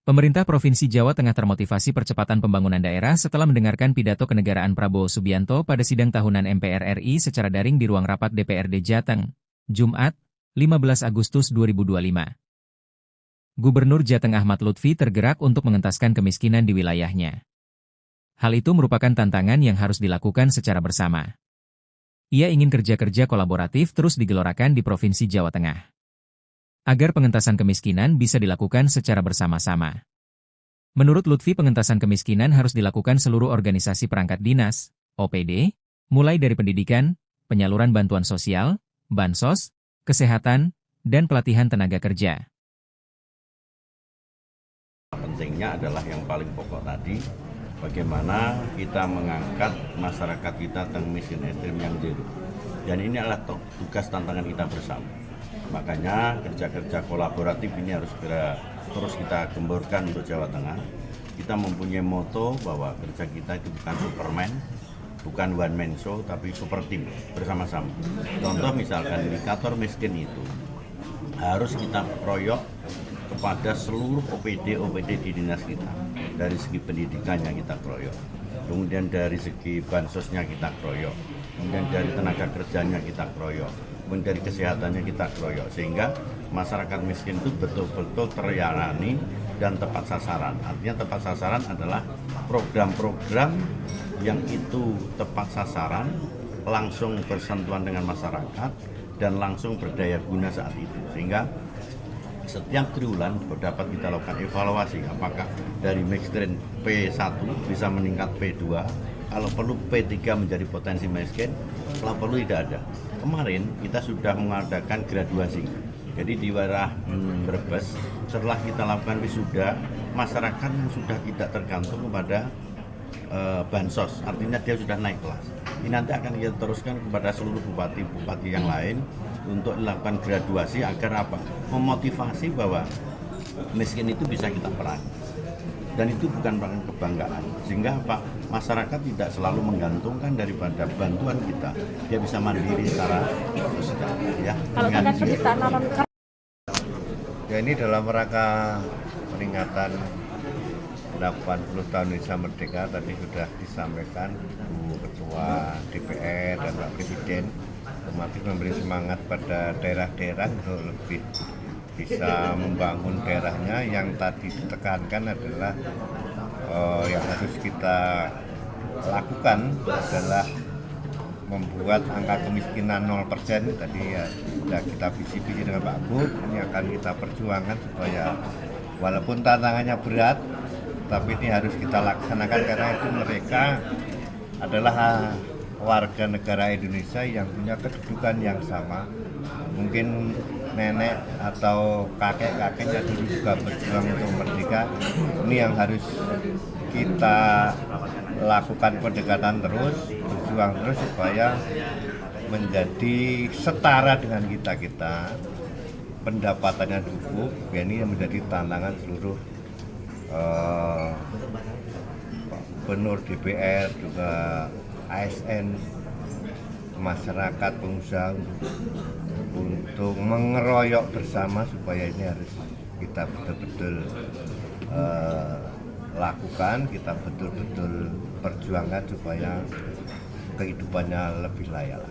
Pemerintah Provinsi Jawa Tengah termotivasi percepatan pembangunan daerah setelah mendengarkan pidato kenegaraan Prabowo Subianto pada sidang tahunan MPR RI secara daring di ruang rapat DPRD Jateng, Jumat, 15 Agustus 2025. Gubernur Jateng Ahmad Lutfi tergerak untuk mengentaskan kemiskinan di wilayahnya. Hal itu merupakan tantangan yang harus dilakukan secara bersama. Ia ingin kerja-kerja kolaboratif terus digelorakan di Provinsi Jawa Tengah, agar pengentasan kemiskinan bisa dilakukan secara bersama-sama. Menurut Lutfi, pengentasan kemiskinan harus dilakukan seluruh organisasi perangkat dinas, OPD, mulai dari pendidikan, penyaluran bantuan sosial, bansos, kesehatan, dan pelatihan tenaga kerja. Pentingnya adalah yang paling pokok tadi, bagaimana kita mengangkat masyarakat kita tentang miskin ekstrim yang zero. Dan ini adalah tugas tantangan kita bersama. Makanya kerja-kerja kolaboratif ini harus segera terus kita gemborkan untuk Jawa Tengah. Kita mempunyai moto bahwa kerja kita itu bukan Superman, bukan one man show, tapi super team bersama-sama. Contoh misalkan indikator miskin itu harus kita proyok kepada seluruh OPD di dinas kita. Dari segi pendidikannya kita kroyok, kemudian dari segi bansosnya kita kroyok, kemudian dari tenaga kerjanya kita kroyok, kemudian dari kesehatannya kita kroyok, sehingga masyarakat miskin itu betul-betul terlayani dan tepat sasaran. Artinya tepat sasaran adalah program-program yang itu tepat sasaran, langsung bersentuhan dengan masyarakat dan langsung berdaya guna saat itu, sehingga setiap triwulan dapat kita lakukan evaluasi apakah dari miskin P1 bisa meningkat P2, kalau perlu P3 menjadi potensi miskin, kalau perlu tidak ada. Kemarin kita sudah mengadakan graduasi, jadi di daerah Brebes setelah kita lakukan wisuda, masyarakat yang sudah tidak tergantung kepada bansos, artinya dia sudah naik kelas. Ini nanti akan kita teruskan kepada seluruh bupati-bupati yang lain untuk dilakukan graduasi agar apa? Memotivasi bahwa miskin itu bisa kita perangi. Dan itu bukan kebanggaan. Sehingga apa? Masyarakat tidak selalu menggantungkan daripada bantuan kita. Dia bisa mandiri secara sosial. Ya. Ya, ini dalam rangka peringatan 80 tahun Indonesia Merdeka, tadi sudah disampaikan Bu Ketua DPR dan Pak Presiden otomatis memberi semangat pada daerah-daerah untuk lebih bisa membangun daerahnya. Yang tadi ditekankan adalah yang harus kita lakukan adalah membuat angka kemiskinan 0%. Tadi ya sudah kita visi-visi dengan Pak Gub, ini akan kita perjuangkan supaya walaupun tantangannya berat, tapi ini harus kita laksanakan karena itu mereka adalah warga negara Indonesia yang punya kedudukan yang sama. Mungkin nenek atau kakek-kakeknya dulu juga berjuang untuk merdeka. Ini yang harus kita lakukan pendekatan terus, berjuang terus supaya menjadi setara dengan kita-kita, pendapatannya cukup. Ini yang menjadi tantangan seluruh Gubernur, DPR, juga ASN, masyarakat, pengusaha untuk mengeroyok bersama supaya ini harus kita betul-betul lakukan, kita betul-betul perjuangkan supaya kehidupannya lebih layak.